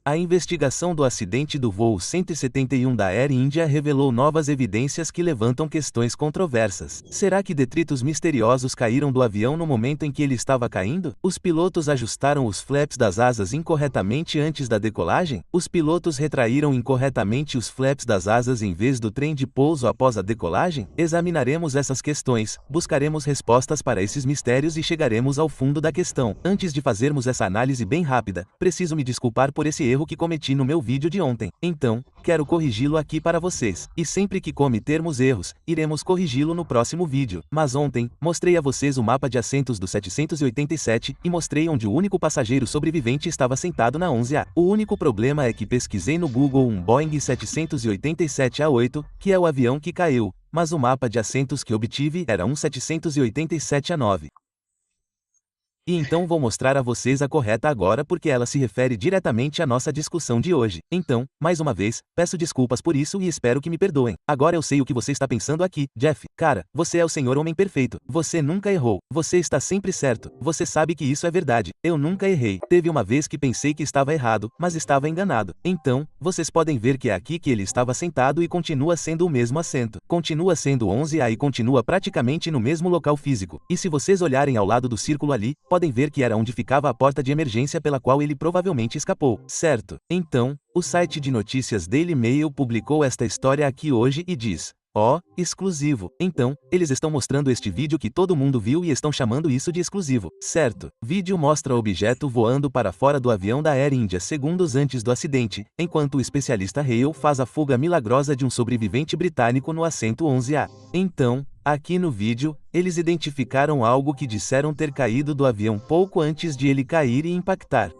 A investigação do acidente do voo 171 da Air India revelou novas evidências que levantam questões controversas. Será que detritos misteriosos caíram do avião no momento em que ele estava caindo? Os pilotos ajustaram os flaps das asas incorretamente antes da decolagem? Os pilotos retraíram incorretamente os flaps das asas em vez do trem de pouso após a decolagem? Examinaremos essas questões, buscaremos respostas para esses mistérios e chegaremos ao fundo da questão. Antes de fazermos essa análise bem rápida, preciso me desculpar por esse erro que cometi no meu vídeo de ontem. Então, quero corrigi-lo aqui para vocês. E sempre que cometermos erros, iremos corrigi-lo no próximo vídeo. Mas ontem, mostrei a vocês o mapa de assentos do 787 e mostrei onde o único passageiro sobrevivente estava sentado na 11A. O único problema é que pesquisei no Google um Boeing 787-8, que é o avião que caiu, mas o mapa de assentos que obtive era um 787-9. E então vou mostrar a vocês a correta agora porque ela se refere diretamente à nossa discussão de hoje. Então, mais uma vez, peço desculpas por isso e espero que me perdoem. Agora eu sei o que você está pensando aqui, Jeff. Cara, você é o Senhor Homem Perfeito. Você nunca errou. Você está sempre certo. Você sabe que isso é verdade. Eu nunca errei. Teve uma vez que pensei que estava errado, mas estava enganado. Então, vocês podem ver que é aqui que ele estava sentado e continua sendo o mesmo assento. Continua sendo 11A e continua praticamente no mesmo local físico. E se vocês olharem ao lado do círculo ali, podem ver que era onde ficava a porta de emergência pela qual ele provavelmente escapou, certo? Então, o site de notícias Daily Mail publicou esta história aqui hoje e diz: ó, exclusivo. Então, eles estão mostrando este vídeo que todo mundo viu e estão chamando isso de exclusivo, certo? Vídeo mostra o objeto voando para fora do avião da Air India segundos antes do acidente, enquanto o especialista Hale faz a fuga milagrosa de um sobrevivente britânico no assento 11A. Então, aqui no vídeo, eles identificaram algo que disseram ter caído do avião pouco antes de ele cair e impactar.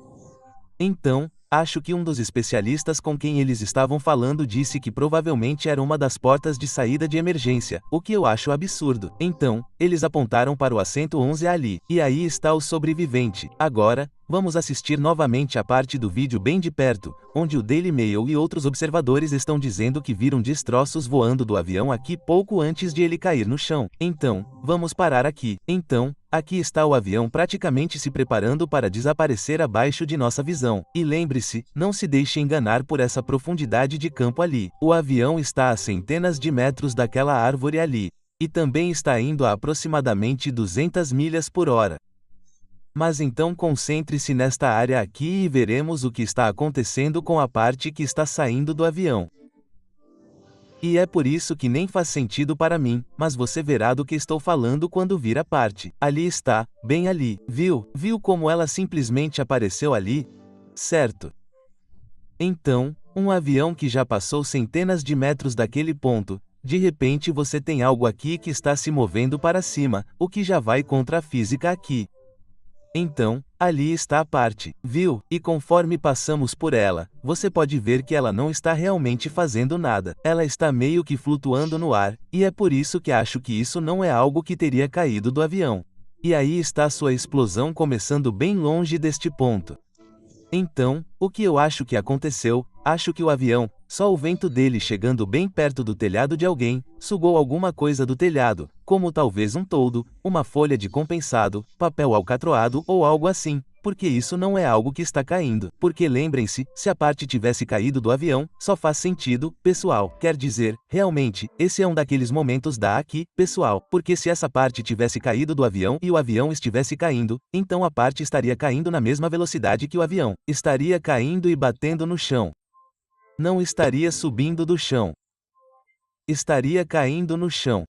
Então, acho que um dos especialistas com quem eles estavam falando disse que provavelmente era uma das portas de saída de emergência, o que eu acho absurdo. Então, eles apontaram para o assento 11 ali, e aí está o sobrevivente. Agora, vamos assistir novamente a parte do vídeo bem de perto, onde o Daily Mail e outros observadores estão dizendo que viram destroços voando do avião aqui pouco antes de ele cair no chão. Então, vamos parar aqui. Então, aqui está o avião praticamente se preparando para desaparecer abaixo de nossa visão. E lembre-se, não se deixe enganar por essa profundidade de campo ali. O avião está a centenas de metros daquela árvore ali. E também está indo a aproximadamente 200 milhas por hora. Mas então concentre-se nesta área aqui e veremos o que está acontecendo com a parte que está saindo do avião. E é por isso que nem faz sentido para mim, mas você verá do que estou falando quando vir a parte. Ali está, bem ali. Viu? Viu como ela simplesmente apareceu ali? Certo. Então, um avião que já passou centenas de metros daquele ponto, de repente você tem algo aqui que está se movendo para cima, o que já vai contra a física aqui. Então, ali está a parte, viu? E conforme passamos por ela, você pode ver que ela não está realmente fazendo nada. Ela está meio que flutuando no ar, e é por isso que acho que isso não é algo que teria caído do avião. E aí está sua explosão começando bem longe deste ponto. Então, o que eu acho que aconteceu? Acho que o avião, só o vento dele chegando bem perto do telhado de alguém, sugou alguma coisa do telhado, como talvez um toldo, uma folha de compensado, papel alcatroado ou algo assim, porque isso não é algo que está caindo. Porque lembrem-se, se a parte tivesse caído do avião, só faz sentido, pessoal. Quer dizer, realmente, esse é um daqueles momentos da aqui, pessoal, porque se essa parte tivesse caído do avião e o avião estivesse caindo, então a parte estaria caindo na mesma velocidade que o avião. Estaria caindo e batendo no chão. Não estaria subindo do chão. Estaria caindo no chão.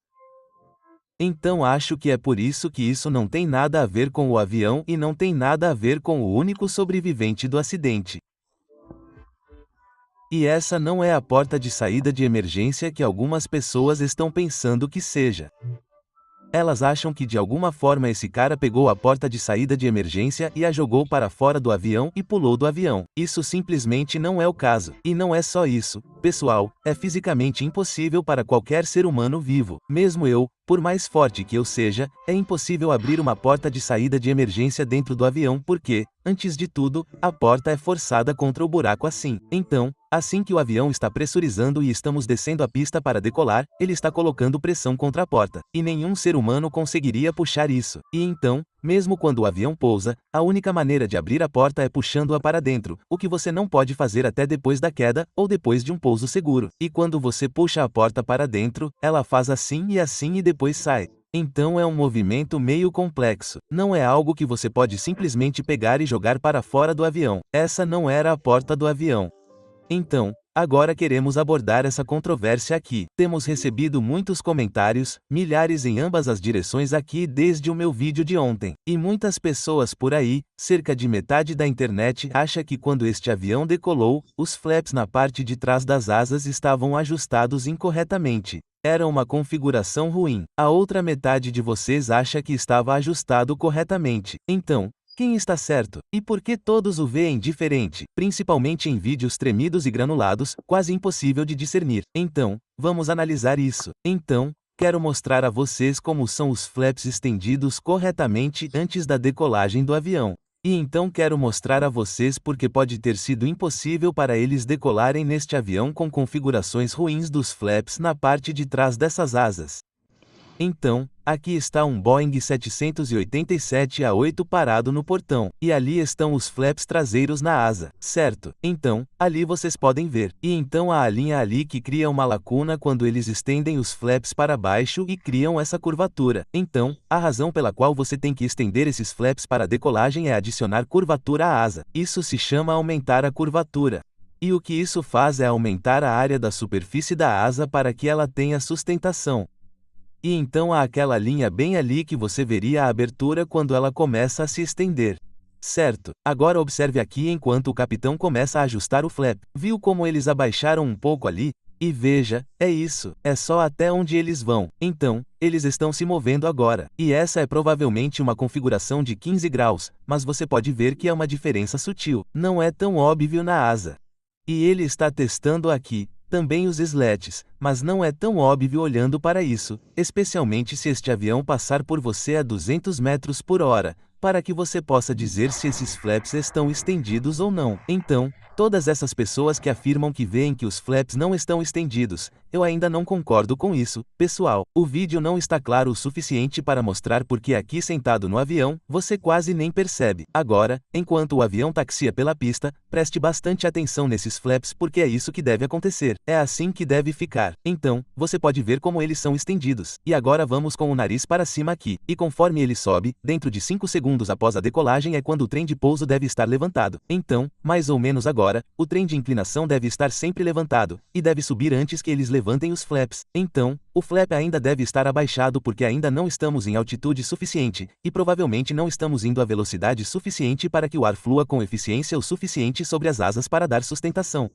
Então acho que é por isso que isso não tem nada a ver com o avião e não tem nada a ver com o único sobrevivente do acidente. E essa não é a porta de saída de emergência que algumas pessoas estão pensando que seja. Elas acham que de alguma forma esse cara pegou a porta de saída de emergência e a jogou para fora do avião e pulou do avião. Isso simplesmente não é o caso. E não é só isso, pessoal, é fisicamente impossível para qualquer ser humano vivo. Mesmo eu, por mais forte que eu seja, é impossível abrir uma porta de saída de emergência dentro do avião porque, antes de tudo, a porta é forçada contra o buraco assim. Então, assim que o avião está pressurizando e estamos descendo a pista para decolar, ele está colocando pressão contra a porta. E nenhum ser humano conseguiria puxar isso. E então, Mesmo quando o avião pousa, a única maneira de abrir a porta é puxando-a para dentro, o que você não pode fazer até depois da queda, ou depois de um pouso seguro. E quando você puxa a porta para dentro, ela faz assim e depois sai. Então é um movimento meio complexo. Não é algo que você pode simplesmente pegar e jogar para fora do avião. Essa não era a porta do avião. Então, agora queremos abordar essa controvérsia aqui. Temos recebido muitos comentários, milhares em ambas as direções aqui desde o meu vídeo de ontem. E muitas pessoas por aí, cerca de metade da internet acha que quando este avião decolou, os flaps na parte de trás das asas estavam ajustados incorretamente. Era uma configuração ruim. A outra metade de vocês acha que estava ajustado corretamente. Então, quem está certo? E por que todos o veem diferente? Principalmente em vídeos tremidos e granulados, quase impossível de discernir. Então, vamos analisar isso. Então, quero mostrar a vocês como são os flaps estendidos corretamente antes da decolagem do avião. E então quero mostrar a vocês porque pode ter sido impossível para eles decolarem neste avião com configurações ruins dos flaps na parte de trás dessas asas. Então, aqui está um Boeing 787-8 parado no portão, e ali estão os flaps traseiros na asa, certo? Então, ali vocês podem ver. E então há a linha ali que cria uma lacuna quando eles estendem os flaps para baixo e criam essa curvatura. Então, a razão pela qual você tem que estender esses flaps para a decolagem é adicionar curvatura à asa. Isso se chama aumentar a curvatura. E o que isso faz é aumentar a área da superfície da asa para que ela tenha sustentação. E então há aquela linha bem ali que você veria a abertura quando ela começa a se estender. Certo, agora observe aqui enquanto o capitão começa a ajustar o flap. Viu como eles abaixaram um pouco ali? E veja, é isso, é só até onde eles vão. Então, eles estão se movendo agora. E essa é provavelmente uma configuração de 15 graus, mas você pode ver que é uma diferença sutil. Não é tão óbvio na asa. E ele está testando aqui também os slats, mas não é tão óbvio olhando para isso, especialmente se este avião passar por você a 200 metros por hora, para que você possa dizer se esses flaps estão estendidos ou não. Então, todas essas pessoas que afirmam que veem que os flaps não estão estendidos, eu ainda não concordo com isso, pessoal. O vídeo não está claro o suficiente para mostrar porque aqui sentado no avião, você quase nem percebe. Agora, enquanto o avião taxia pela pista, preste bastante atenção nesses flaps porque é isso que deve acontecer. É assim que deve ficar. Então, você pode ver como eles são estendidos. E agora vamos com o nariz para cima aqui. E conforme ele sobe, dentro de 5 segundos após a decolagem é quando o trem de pouso deve estar levantado. Então, mais ou menos agora, o trem de inclinação deve estar sempre levantado, e deve subir antes que eles levantem os flaps. Então, o flap ainda deve estar abaixado porque ainda não estamos em altitude suficiente, e provavelmente não estamos indo a velocidade suficiente para que o ar flua com eficiência o suficiente sobre as asas para dar sustentação.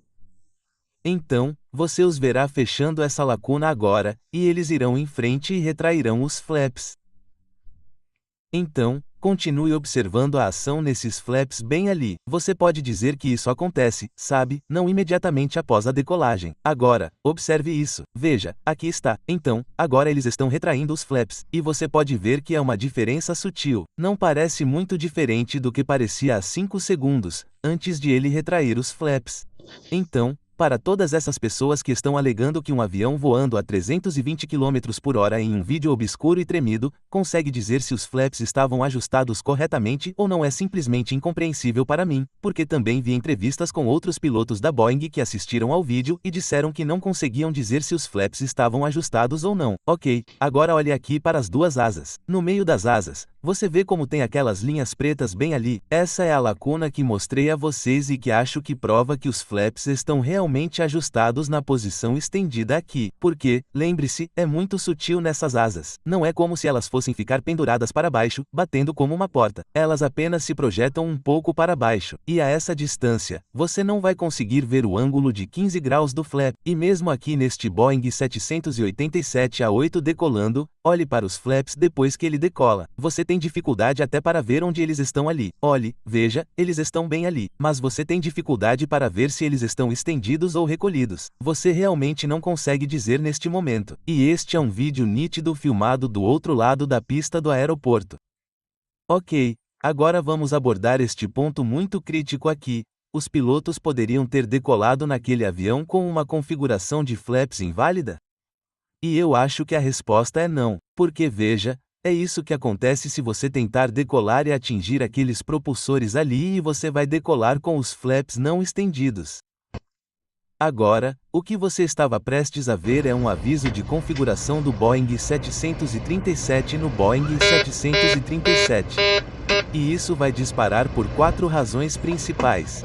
Então, você os verá fechando essa lacuna agora, e eles irão em frente e retrairão os flaps. Então, continue observando a ação nesses flaps bem ali. Você pode dizer que isso acontece, sabe, não imediatamente após a decolagem. Agora, observe isso. Veja, aqui está. Então, agora eles estão retraindo os flaps. E você pode ver que é uma diferença sutil. Não parece muito diferente do que parecia há 5 segundos, antes de ele retrair os flaps. Então, para todas essas pessoas que estão alegando que um avião voando a 320 km por hora em um vídeo obscuro e tremido, consegue dizer se os flaps estavam ajustados corretamente ou não é simplesmente incompreensível para mim, porque também vi entrevistas com outros pilotos da Boeing que assistiram ao vídeo e disseram que não conseguiam dizer se os flaps estavam ajustados ou não. Ok, agora olhe aqui para as duas asas. No meio das asas, você vê como tem aquelas linhas pretas bem ali? Essa é a lacuna que mostrei a vocês e que acho que prova que os flaps estão realmente ajustados na posição estendida aqui. Porque, lembre-se, é muito sutil nessas asas. Não é como se elas fossem ficar penduradas para baixo, batendo como uma porta. Elas apenas se projetam um pouco para baixo. E a essa distância, você não vai conseguir ver o ângulo de 15 graus do flap. E mesmo aqui neste Boeing 787-8 decolando, olhe para os flaps depois que ele decola. Você tem dificuldade até para ver onde eles estão ali. Olhe, veja, eles estão bem ali. Mas você tem dificuldade para ver se eles estão estendidos ou recolhidos. Você realmente não consegue dizer neste momento. E este é um vídeo nítido filmado do outro lado da pista do aeroporto. Ok, agora vamos abordar este ponto muito crítico aqui. Os pilotos poderiam ter decolado naquele avião com uma configuração de flaps inválida? E eu acho que a resposta é não, porque veja, É isso que acontece se você tentar decolar e atingir aqueles propulsores ali e você vai decolar com os flaps não estendidos. Agora, o que você estava prestes a ver é um aviso de configuração do Boeing 737 no Boeing 737. E isso vai disparar por 4 razões principais.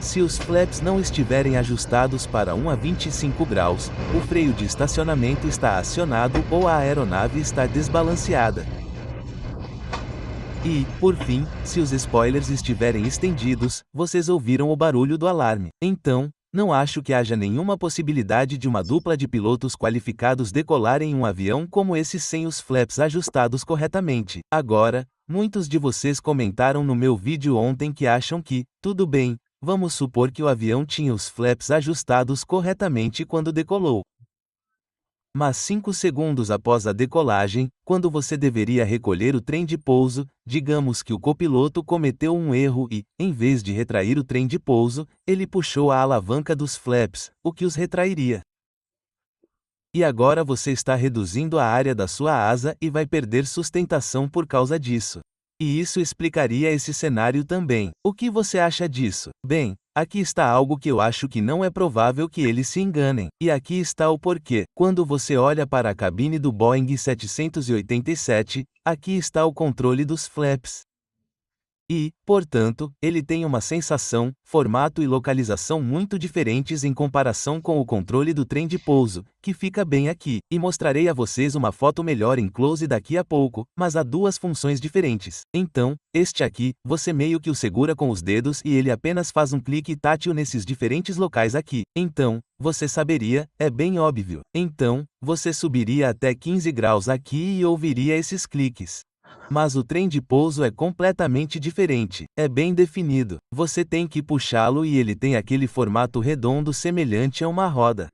Se os flaps não estiverem ajustados para 1 a 25 graus, o freio de estacionamento está acionado ou a aeronave está desbalanceada. E, por fim, se os spoilers estiverem estendidos, vocês ouviram o barulho do alarme. Então, não acho que haja nenhuma possibilidade de uma dupla de pilotos qualificados decolar em um avião como esse sem os flaps ajustados corretamente. Agora, muitos de vocês comentaram no meu vídeo ontem que acham que, tudo bem, vamos supor que o avião tinha os flaps ajustados corretamente quando decolou. Mas 5 segundos após a decolagem, quando você deveria recolher o trem de pouso, digamos que o copiloto cometeu um erro e, em vez de retrair o trem de pouso, ele puxou a alavanca dos flaps, o que os retrairia. E agora você está reduzindo a área da sua asa e vai perder sustentação por causa disso. E isso explicaria esse cenário também. O que você acha disso? Bem, aqui está algo que eu acho que não é provável que eles se enganem. E aqui está o porquê. Quando você olha para a cabine do Boeing 787, aqui está o controle dos flaps. E, portanto, ele tem uma sensação, formato e localização muito diferentes em comparação com o controle do trem de pouso, que fica bem aqui, e mostrarei a vocês uma foto melhor em close daqui a pouco, mas há 2 funções diferentes. Então, este aqui, você meio que o segura com os dedos e ele apenas faz um clique tátil nesses diferentes locais aqui. Então, você saberia, é bem óbvio. Então, você subiria até 15 graus aqui e ouviria esses cliques. Mas o trem de pouso é completamente diferente. É bem definido. Você tem que puxá-lo e ele tem aquele formato redondo semelhante a uma roda.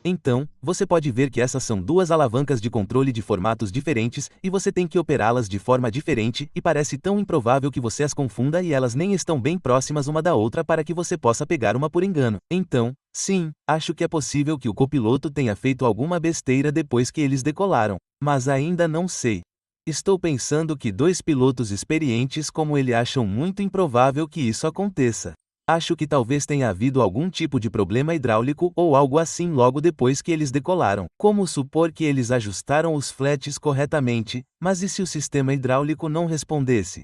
Então, você pode ver que essas são 2 alavancas de controle de formatos diferentes, e você tem que operá-las de forma diferente, e parece tão improvável que você as confunda e elas nem estão bem próximas uma da outra para que você possa pegar uma por engano. Então, sim, acho que é possível que o copiloto tenha feito alguma besteira depois que eles decolaram. Mas ainda não sei. Estou pensando que 2 pilotos experientes como ele acham muito improvável que isso aconteça. Acho que talvez tenha havido algum tipo de problema hidráulico ou algo assim logo depois que eles decolaram. Como supor que eles ajustaram os flaps corretamente, mas e se o sistema hidráulico não respondesse?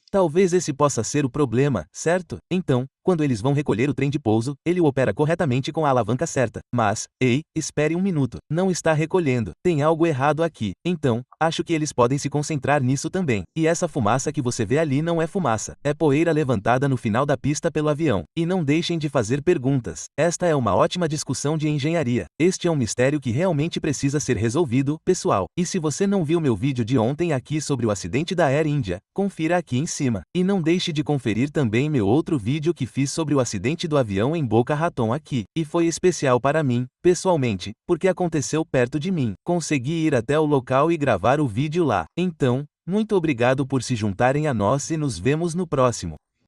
Talvez esse possa ser o problema, certo? Então, quando eles vão recolher o trem de pouso, ele o opera corretamente com a alavanca certa. Mas, ei, espere um minuto, não está recolhendo, tem algo errado aqui. Então, acho que eles podem se concentrar nisso também. E essa fumaça que você vê ali não é fumaça, é poeira levantada no final da pista pelo avião. E não deixem de fazer perguntas. Esta é uma ótima discussão de engenharia. Este é um mistério que realmente precisa ser resolvido, pessoal. E se você não viu meu vídeo de ontem aqui sobre o acidente da Air India, confira aqui em cima. E não deixe de conferir também meu outro vídeo que fiz sobre o acidente do avião em Boca Raton aqui. E foi especial para mim, pessoalmente, porque aconteceu perto de mim. Consegui ir até o local e gravar o vídeo lá. Então, muito obrigado por se juntarem a nós e nos vemos no próximo.